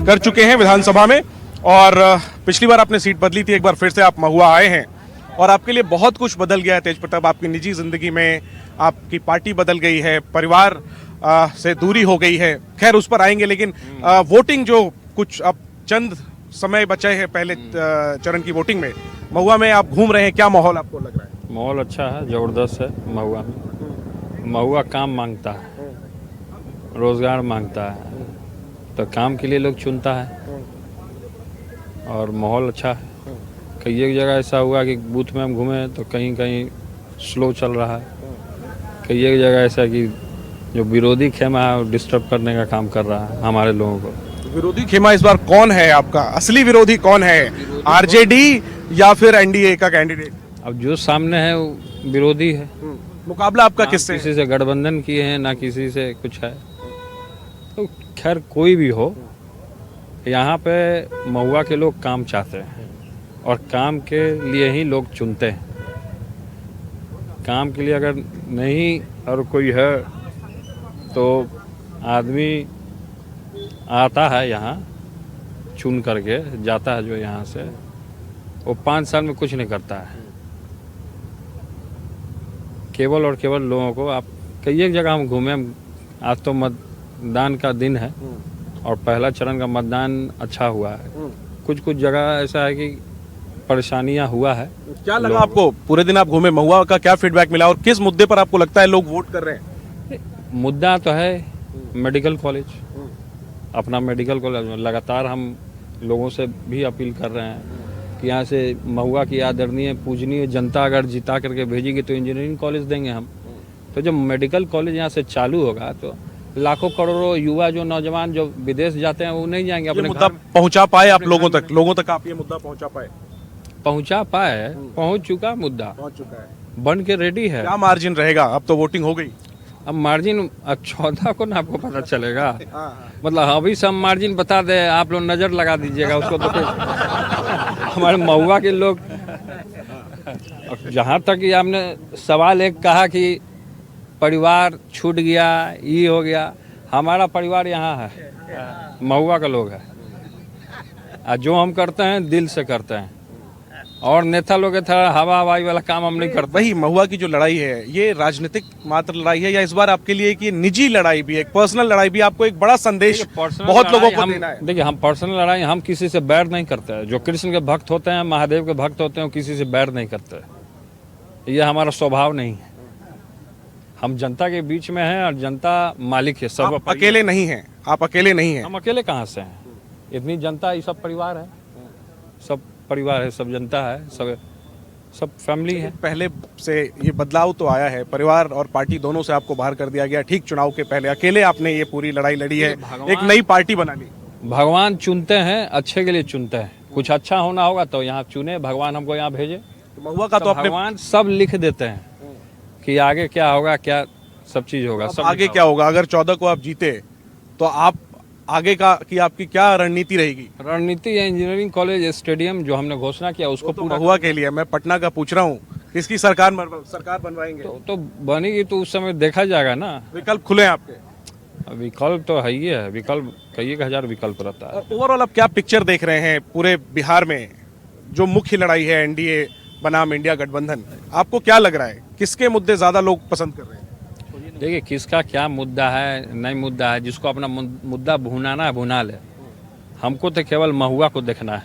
कर चुके हैं विधानसभा में। और पिछली बार आपने सीट बदली थी, एक बार फिर से आप महुआ आए हैं और आपके लिए बहुत कुछ बदल गया है तेज प्रताप। आपकी निजी जिंदगी में आपकी पार्टी बदल गई है, परिवार से दूरी हो गई है, खैर उस पर आएंगे। लेकिन वोटिंग जो कुछ अब चंद समय बचे हैं पहले चरण की वोटिंग में, महुआ में आप घूम रहे हैं, क्या माहौल आपको लग रहा है? माहौल अच्छा है, ज़बरदस्त है। महुआ में महुआ काम मांगता है, रोज़गार मांगता है, तो काम के लिए लोग चुनता है और माहौल अच्छा है। कई एक जगह ऐसा हुआ कि बूथ में हम घूमे तो कहीं कहीं स्लो चल रहा है, कई एक जगह ऐसा कि जो विरोधी खेमा है वो डिस्टर्ब करने का काम कर रहा है हमारे लोगों को। विरोधी खेमा इस बार कौन है आपका? असली विरोधी कौन है? आरजेडी या फिर एनडीए का कैंडिडेट? अब जो सामने है वो विरोधी है। मुकाबला आपका ना किससे? किसी से गठबंधन किए हैं, ना किसी से कुछ है। तो खैर कोई भी हो, यहाँ पे महुआ के लोग काम चाहते हैं और काम के लिए ही लोग चुनते हैं। काम के लिए अगर नहीं और कोई है तो आदमी आता है यहाँ, चुन करके जाता है जो यहाँ से, वो 5 साल में कुछ नहीं करता है। केवल और केवल लोगों को, आप कई एक जगह हम घूमे, आज तो मतदान का दिन है और पहला चरण का मतदान अच्छा हुआ है। कुछ कुछ जगह ऐसा है कि परेशानियां हुआ है। क्या लगा आपको? पूरे दिन आप घूमे, महुआ का क्या फीडबैक मिला और किस मुद्दे पर आपको लगता है लोग वोट कर रहे हैं? मुद्दा तो है मेडिकल कॉलेज, अपना मेडिकल कॉलेज। लगातार हम लोगों से भी अपील कर रहे हैं कि यहाँ से महुआ की आदरणीय पूजनीय जनता अगर जिता करके भेजेगी तो इंजीनियरिंग कॉलेज देंगे हम। तो जब मेडिकल कॉलेज यहाँ से चालू होगा तो लाखों करोड़ों युवा जो नौजवान जो विदेश जाते हैं वो नहीं जाएंगे अपने मुद्दा पहुंचा पाए आप लोगों तक आप ये मुद्दा पहुंचा पाए? पहुंचा पाए, पहुंच चुका, मुद्दा पहुंच चुका है, बन के रेडी है। क्या मार्जिन रहेगा? अब तो वोटिंग हो गई। अब मार्जिन 14 को ना आपको पता चलेगा। मतलब अभी सब मार्जिन बता दे, आप लोग नजर लगा दीजिएगा उसको तो फिर हमारे महुआ के लोग। जहाँ तक कि आपने सवाल एक कहा कि परिवार छूट गया, ये हो गया, हमारा परिवार यहाँ है, महुआ का लोग है। और जो हम करते हैं दिल से करते हैं और नेता लोग हवा हवाई वाला काम हम नहीं करते। वही महुआ की जो लड़ाई है, ये राजनीतिक मात्र लड़ाई है या इस बार आपके लिए कि निजी लड़ाई भी है, एक पर्सनल लड़ाई भी? आपको एक बड़ा संदेश बहुत लोगों को देना है। देखिए, हम पर्सनल लड़ाई हम किसी से बैर नहीं करते हैं। जो कृष्ण के भक्त होते हैं, महादेव के भक्त होते हैं, वो किसी से बैर नहीं करते। ये हमारा स्वभाव नहीं है। हम जनता के बीच में हैं और जनता मालिक है। सब आप अकेले नहीं हैं, आप अकेले नहीं हैं। हम अकेले कहाँ से हैं? इतनी जनता, ये सब परिवार है, सब परिवार है, सब जनता है, सब फैमिली है। पहले से ये बदलाव तो आया है, परिवार और पार्टी दोनों से आपको बाहर कर दिया गया। ठीक चुनाव के पहले अकेले आपने ये पूरी लड़ाई लड़ी है, एक नई पार्टी बना ली। भगवान चुनते हैं, अच्छे के लिए चुनते हैं। कुछ अच्छा होना होगा तो यहाँ चुने, भगवान हमको यहाँ भेजे। महुआ का तो भगवान सब लिख देते हैं कि आगे क्या होगा, क्या सब चीज होगा। सब आगे क्या होगा? अगर 14 को आप जीते तो आप आगे का कि आपकी क्या रणनीति रहेगी? रणनीति है इंजीनियरिंग कॉलेज स्टेडियम जो हमने घोषणा किया उसको तो महुआ के लिए, मैं पटना का पूछ रहा हूँ, किसकी सरकार बनवाएंगे? तो बनेगी तो उस समय देखा जाएगा ना। विकल्प खुले हैं आपके? विकल्प तो है ही है, विकल्प कई 1000 विकल्प रहता है। ओवरऑल आप क्या पिक्चर देख रहे हैं पूरे बिहार में? जो मुख्य लड़ाई है एनडीए बनाम इंडिया गठबंधन, आपको क्या लग रहा है किसके मुद्दे ज्यादा लोग पसंद कर रहे हैं? देखिए, किसका क्या मुद्दा है, नहीं मुद्दा है, जिसको अपना मुद्दा भुनाना है भुना ले। हमको तो केवल महुआ को देखना है।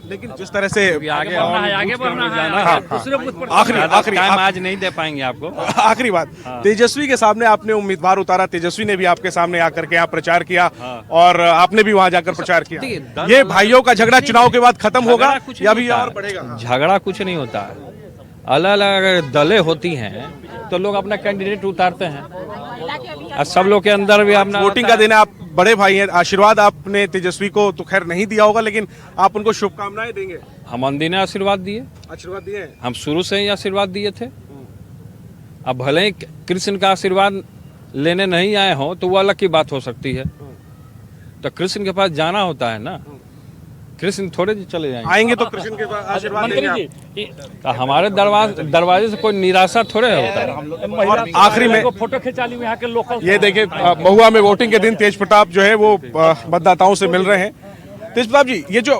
लेकिन जिस तरह से आगे बढ़ना है। आखिरी आज नहीं दे पाएंगे आपको। आखिरी बात, तेजस्वी के सामने आपने उम्मीदवार उतारा, तेजस्वी ने भी आपके सामने आकर के यहाँ प्रचार किया और आपने भी वहाँ जाकर प्रचार किया। ये भाइयों का झगड़ा चुनाव के बाद खत्म होगा या भी और बढ़ेगा? झगड़ा कुछ नहीं होता है। अलग अलग अगर दलें होती हैं तो लोग अपना कैंडिडेट उतारते हैं और सब लोग के अंदर भी अपना वोटिंग का दिन है। आप बड़े भाई हैं, आशीर्वाद आपने तेजस्वी को तो खैर नहीं दिया होगा, लेकिन आप उनको शुभकामनाएं देंगे? हम अंधी ने आशीर्वाद दिए। आशीर्वाद दिए? हम शुरू से ही आशीर्वाद दिए थे। अब भले ही कृष्ण का आशीर्वाद लेने नहीं आए हो तो वो अलग की बात हो सकती है। तो कृष्ण के पास जाना होता है ना। कृष्ण थोड़े जी चले जाएंगे। आएंगे तो कृष्ण के आशीर्वाद मंत्री लेंगे जी तो हमारे दरवाजे से कोई निराशा थोड़े होता है। और आखिरी में फोटो खिंचा ली यहाँ के लोकल। ये देखिए महुआ में वोटिंग के दिन तेज प्रताप जो है वो मतदाताओं से मिल रहे हैं। तेज प्रताप जी, ये जो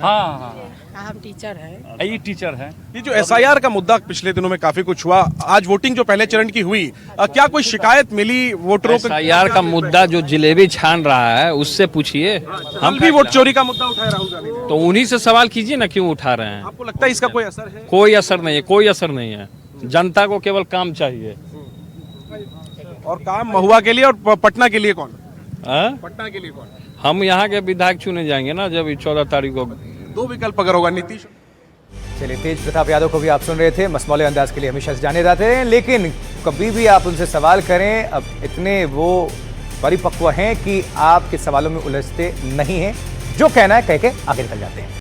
हाँ हम टीचर हैं। ये टीचर है। ये जो SIR का मुद्दा पिछले दिनों में काफी कुछ हुआ, आज वोटिंग जो पहले चरण की हुई, क्या कोई शिकायत मिली वोटरों को? SIR का मुद्दा जो जिलेबी छान रहा है उससे पूछिए। हम भी वोट चोरी का मुद्दा उठाए राहुल गांधी ने। तो उन्हीं से सवाल कीजिए ना, क्यों उठा रहे हैं। आपको लगता है इसका कोई असर है? कोई असर नहीं है, कोई असर नहीं है। जनता को केवल काम चाहिए। और काम महुआ के लिए और पटना के लिए कौन? हाँ? पटना के लिए कौन? हम यहाँ के विधायक चुने जाएंगे ना जब 14 तारीख को। दो विकल्प अगर होगा, नीतीश। चलिए, तेज प्रताप यादव को भी आप सुन रहे थे। मसमौले अंदाज के लिए हमेशा से जाने जाते हैं, लेकिन कभी भी आप उनसे सवाल करें, अब इतने वो परिपक्व हैं कि आपके सवालों में उलझते नहीं हैं। जो कहना है कह के आगे निकल जाते हैं।